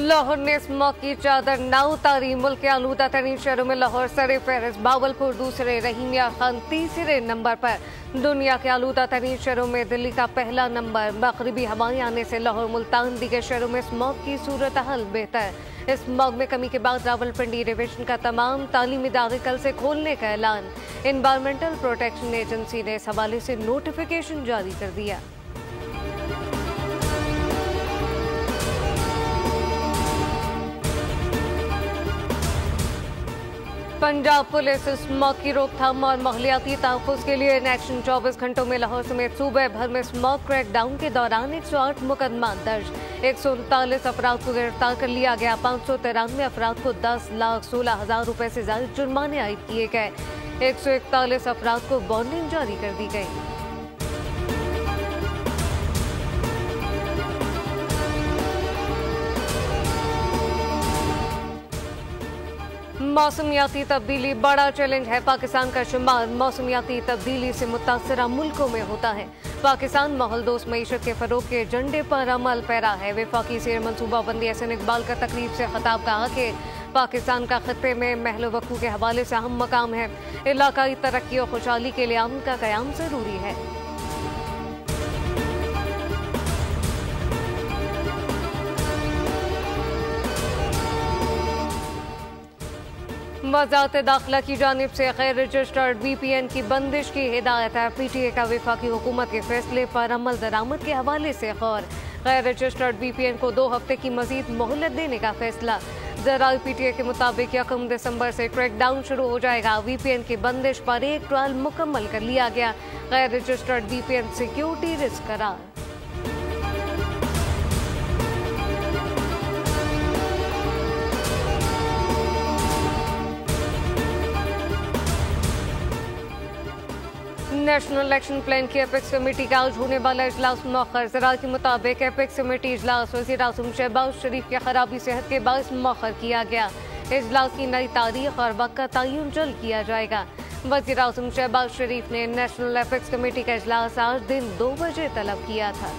लाहौर ने स्मॉग की चादर ना उतारी। मुल्क के आलूदा तरीन शहरों में लाहौर सरे फहरिस्त, बावलपुर दूसरे, रहीमिया खान तीसरे नंबर पर। दुनिया के आलूदा तरीन शहरों में दिल्ली का पहला नंबर। मगरिबी हवाएं आने से लाहौर, मुल्तान, दीगर शहरों में स्मॉग की सूरत हाल बेहतर। इस स्मॉग में कमी के बाद रावलपिंडी डिवीजन का तमाम तालीमी इदारे कल से खोलने का ऐलान। एनवायरमेंटल प्रोटेक्शन एजेंसी ने इस हवाले से नोटिफिकेशन जारी कर दिया। पंजाब पुलिस स्मॉग की रोकथाम और माहौलियाती तहफ़्फ़ुज़ के लिए इन एक्शन 24 घंटों में लाहौर समेत सूबे भर में स्मॉग क्रैकडाउन के दौरान 108 मुकदमा दर्ज। 139 अफराद को गिरफ्तार कर लिया गया। 593 अफराद को 10,16,000 रुपए से ज्यादा जुर्माने आयद किए गए। 141 अफराद को वार्निंग जारी कर दी गई। मौसमियाती तब्दीली बड़ा चैलेंज है पाकिस्तान का शुमार। मौसमियाती तब्दीली से मुतासरा मुल्कों में होता है। पाकिस्तान माहौल दोस्त मईशत के फरोग के एजेंडे पर अमल पैरा है। वफाकी सैर मनसूबाबंदी एहसन इकबाल का तकरीब से खिताब कहा कि पाकिस्तान का खत्ते में महल वक़ू के हवाले से अहम मकाम है। इलाकाई तरक्की और खुशहाली के लिए अमन का क़याम ज़रूरी है। वज़ारत दाखिला की जानिब से गैर रजिस्टर्ड VPN की बंदिश की हिदायत है। PTA का वफाकी हुकूमत के फैसले पर अमल दरामद के हवाले से गौर। गैर रजिस्टर्ड VPN को 2 हफ्ते की मजीद मोहलत देने का फैसला। ज़राए PTA के मुताबिक 1 दिसंबर से क्रैकडाउन शुरू हो जाएगा। VPN की बंदिश पर एक ट्रायल मुकम्मल कर लिया गया। गैर रजिस्टर्ड VPN सिक्योरिटी रिस्क करार। नेशनल इलेक्शन प्लान की एपेक्स कमेटी का आज होने वाला इजलास मौखर। ज़राए के मुताबिक एपेक्स कमेटी इजलास वज़ीर आज़म शहबाज शरीफ की खराबी सेहत के बायस मौखर किया गया। इजलास की नई तारीख और वक्त का तयन जल्द किया जाएगा। वज़ीर आज़म शहबाज शरीफ ने नेशनल एपेक्स कमेटी का इजलास आज दिन 2 बजे तलब किया था।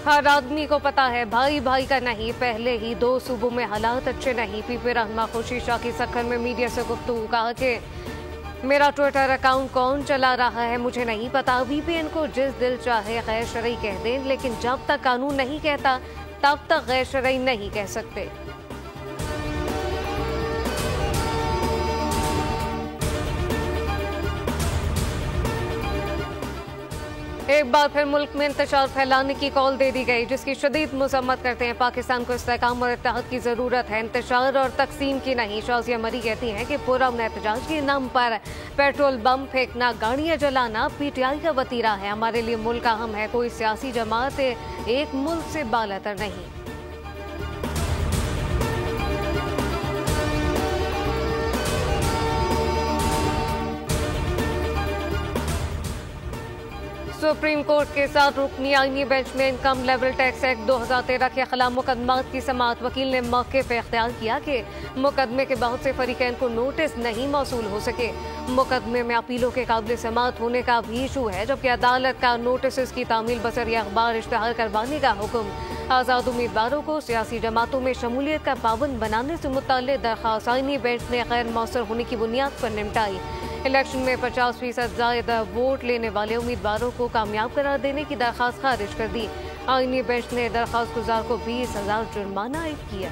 हर आदमी को पता है भाई भाई का नहीं, पहले ही 2 सूबों में हालात अच्छे नहीं। पीपी रहमा खुशी शाह की सखर में मीडिया से गुफ्तगू, कहा कि मेरा ट्विटर अकाउंट कौन चला रहा है मुझे नहीं पता। VPN को जिस दिल चाहे गैर शरई कह दें, लेकिन जब तक कानून नहीं कहता तब तक गैर शरई नहीं कह सकते। एक बार फिर मुल्क में इंतशार फैलाने की कॉल दे दी गई, जिसकी शदीद मजम्मत करते हैं। पाकिस्तान को इस्तेहकाम और इत्तेहाद की जरूरत है, इंतशार और तकसीम की नहीं। शाज़िया मरी कहती हैं कि पुरअमन एहतजाज के नाम पर पेट्रोल बम फेंकना, गाड़ियां जलाना PTI का वतीरा है। हमारे लिए मुल्क अहम है, कोई सियासी जमात एक मुल्क से बालातर नहीं। सुप्रीम कोर्ट के साथ रुकनी आईनी बेंच में इनकम लेवल टैक्स एक्ट 2013 के खिलाफ मुकदमात की समाअत। वकील ने मौके पर इख्तियार किया कि मुकदमे के बहुत से फरीकैन को नोटिस नहीं मौसूल हो सके। मुकदमे में अपीलों के काबिल समाअत होने का भी इशू है, जबकि अदालत का नोटिस की तामील बसरिया अखबार इश्तहार करवाने का हुक्म। आज़ाद उम्मीदवारों को सियासी जमातों में शमूलियत का पाबंद बनाने से मुताल्लिक़ दरख्वास्त आईनी बेंच ने गैर मौसर होने की बुनियाद पर निपटाई। इलेक्शन में 50% ज्यादा वोट लेने वाले उम्मीदवारों को कामयाब करार देने की दरख्वास्त खारिज कर दी। आईनी बेंच ने दरख्वास्त गुजार को 20,000 जुर्माना आयद किया।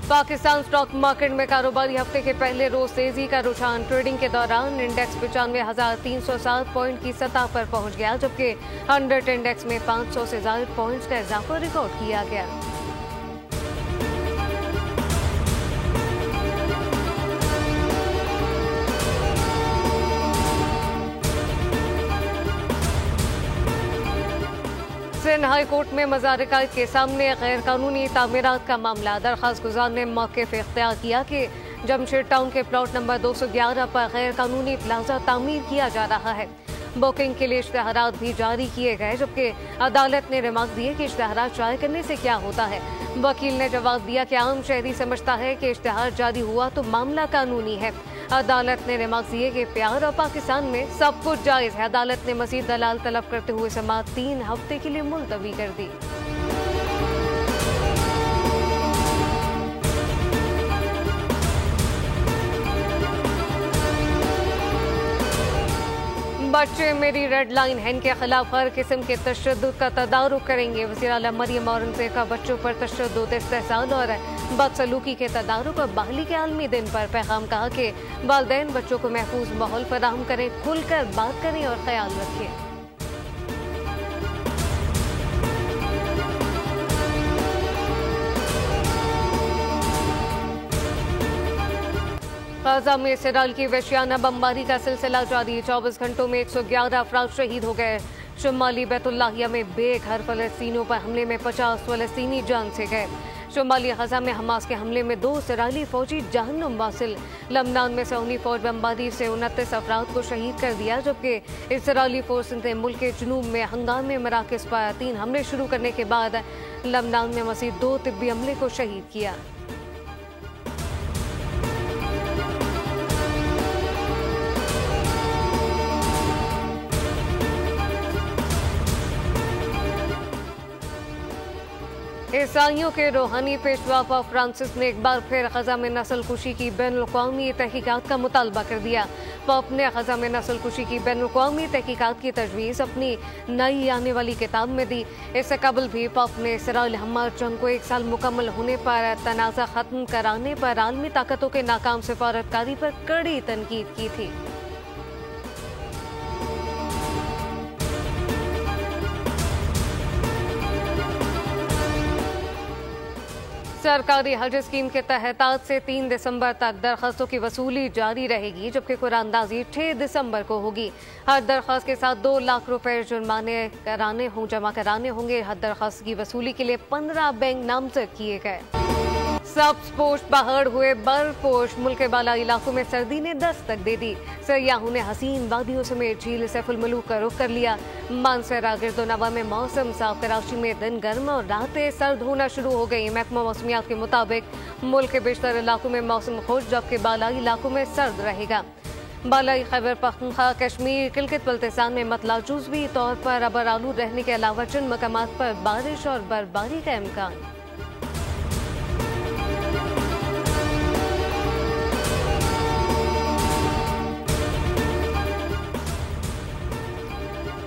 पाकिस्तान स्टॉक मार्केट में कारोबारी हफ्ते के पहले रोज तेजी का रुझान। ट्रेडिंग के दौरान इंडेक्स 95,307 पॉइंट की सतह पर पहुंच गया, जबकि 100 इंडेक्स में 500 से ज्यादा पॉइंट्स का इजाफा रिकॉर्ड किया गया। सिंध हाई कोर्ट में मज़ार-ए-कायद के सामने गैर कानूनी तामीरात का मामला। दरख्वास्त गुजार ने मौके पर इख्तियार किया कि जमशेद टाउन के प्लॉट नंबर 211 पर गैर कानूनी प्लाजा तामीर किया जा रहा है। बुकिंग के लिए इश्तेहारात भी जारी किए गए, जबकि अदालत ने रिमार्क दिए कि इश्तेहारात जारी करने से क्या होता है। वकील ने जवाब दिया कि आम शहरी समझता है कि इश्तेहार जारी हुआ तो मामला कानूनी है। अदालत ने रिमार्क दिए कि प्यार और पाकिस्तान में सब कुछ जायज है। अदालत ने मजीद दलाल तलब करते हुए समाअत 3 हफ्ते के लिए मुलतवी कर दी। बच्चे मेरी रेड लाइन है, इनके खिलाफ हर किस्म के तशद्दुद का तदारुक करेंगे। वज़ीर आला मरियम औरंगज़ेब का बच्चों पर तशद्दुद, इस्तेहसाल और बदसलूकी के तदारुक और बहाली के आलमी दिन पर पैगाम। कहा कि वालिदैन बच्चों को महफूज माहौल फराहम करें, खुलकर बात करें और ख्याल रखें। गाजा में इसराइल की वहशियाना बमबारी का सिलसिला जारी। 24 घंटों में 111 अफराद शहीद हो गए। शुमाली बैतुल्लाहिया में बेघर फलस्तीनियों पर हमले में 50 फलस्तीनी जान से गए। शुमाली गजा में हमास के हमले में 2 इसराइली फौजी जहन्नुम वासिल। लबनान में सऊदी फौज बमबारी से 29 अफराद को शहीद कर दिया, जबकि इसराइली फोर्स ने मुल्क के जुनूब में हंगामे मराकज़ पर 3 हमले शुरू करने के बाद लबनान में मज़ीद 2 तिब्बी अमले को शहीद किया। ईसाइयों के रूहानी पेशवा पाप फ्रांसिस ने एक बार फिर गजा में नस्ल कुशी की बैनुल-अक़वामी तहकीकात का मुतालबा कर दिया। पाप ने गजा में नस्ल कुशी की बैनुल-अक़वामी तहकीकात की तजवीज़ अपनी नई आने वाली किताब में दी। इससे कबल भी पाप ने इसराइल हमास जंग को 1 साल मुकम्मल होने पर तनाज़ा खत्म कराने पर आलमी ताकतों के नाकाम सिफारतकारी पर कड़ी तनकीद की थी। सरकारी हज स्कीम के तहत आज से 3 दिसंबर तक दरखास्तों की वसूली जारी रहेगी, जबकि कुरानंदाजी 6 दिसंबर को होगी। हर दरखास्त के साथ 2 लाख रुपए जुर्माने जमा कराने होंगे। हर दरखास्त की वसूली के लिए 15 बैंक नामजद किए गए। सब्ज़पोश पहाड़ हुए बर्फपोश, मुल्क के बाला इलाकों में सर्दी ने दस्तक दे दी। सयाहों ने हसीन वादियों समेत झील सैफुल मलूक का रुख कर लिया। मानसरा गिरदोनवा में मौसम साफ। कराची में दिन गर्म और रातें सर्द होना शुरू हो गई। महकमा मौसमियात के मुताबिक मुल्क के बेशतर इलाकों में मौसम खुश, जबकि बालाई इलाकों में सर्द रहेगा। बालाई खैबर पख्तूनख्वा, कश्मीर, किलगित बल्तिस्तान में मतलाजूज़वी तौर पर अबर आलू रहने के अलावा चंद मकामात पर बारिश और बर्फबारी का इम्कान।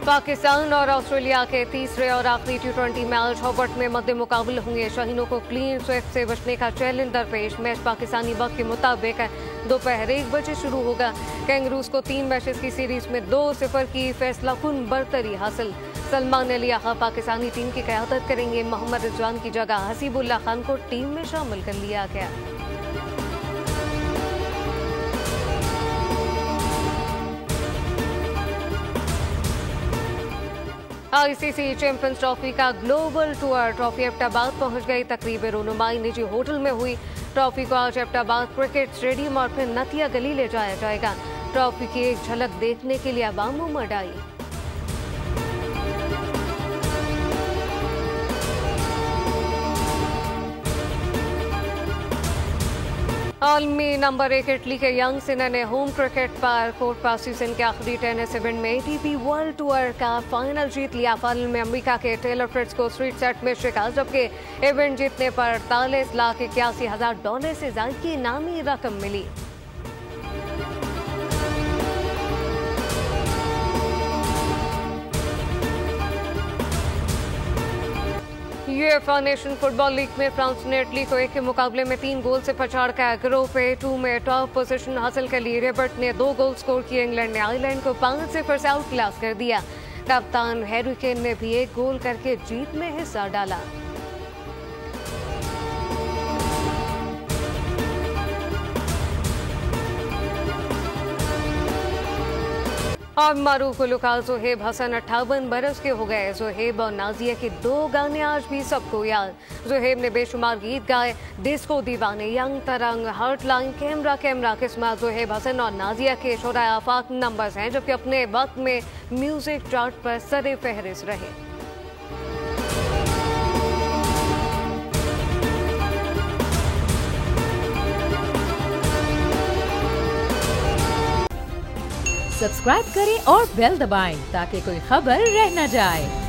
पाकिस्तान और ऑस्ट्रेलिया के तीसरे और आखिरी T20 मैच हॉबर्ट में मद्दे मुकाबले होंगे। शाहीनों को क्लीन स्वीप से बचने का चैलेंज दरपेश। मैच पाकिस्तानी वक्त के मुताबिक दोपहर 1 बजे शुरू होगा। कैंगरूज को 3 मैचेस की सीरीज में 2-0 की फैसलाकुन बरतरी हासिल। सलमान अली आगा पाकिस्तानी टीम की क़यादत करेंगे। मोहम्मद रिजवान की जगह हसीबुल्लाह खान को टीम में शामिल कर लिया गया। ICC चैंपियंस ट्रॉफी का ग्लोबल टूर ट्रॉफी एबटाबाद पहुंच गई। तकरीब रोनुमाई निजी होटल में हुई। ट्रॉफी को आज एबटाबाद क्रिकेट स्टेडियम और फिर नतिया गली ले जाया जाएगा। ट्रॉफी की एक झलक देखने के लिए अवाम उमड़ आई। आलमी नंबर 1 इटली के यंग सिनर ने होम क्रिकेट पर कोर्ट पास सीजन के आखिरी टेनिस इवेंट में ATP वर्ल्ड टूर का फाइनल जीत लिया। फाइनल में अमेरिका के टेलर फ्रिट्ज को स्ट्रीट सेट में शिकस्त, जबकि इवेंट जीतने पर $48,81,000 से ज्यादा की इनामी रकम मिली। यूएफए नेशन फुटबॉल लीग में फ्रांस ने इटली को 1 के मुकाबले में 3 गोल से पछाड़कर ग्रुप A2 में टॉप पोजीशन हासिल कर ली। रेबर्ट ने 2 गोल स्कोर किए। इंग्लैंड ने आयरलैंड को 5-0 से आउट क्लास कर दिया। कप्तान हैरी केन ने भी 1 गोल करके जीत में हिस्सा डाला। और मारूफ गुलकार ज़ोहेब हसन 58 बरस के हो गए। ज़ोहेब और नाजिया के 2 गाने आज भी सबको याद। ज़ोहेब ने बेशुमार गीत गाए, डिस्को दीवाने, यंग तरंग, हर्ट लाइन, कैमरा कैमरा किस्मत। ज़ोहेब हसन और नाजिया के शोरा आफाक नंबर्स हैं, जबकि अपने वक्त में म्यूजिक चार्ट पर सरे फहरिस्त रहे। सब्सक्राइब करें और बेल दबाएं ताकि कोई खबर रह न जाए।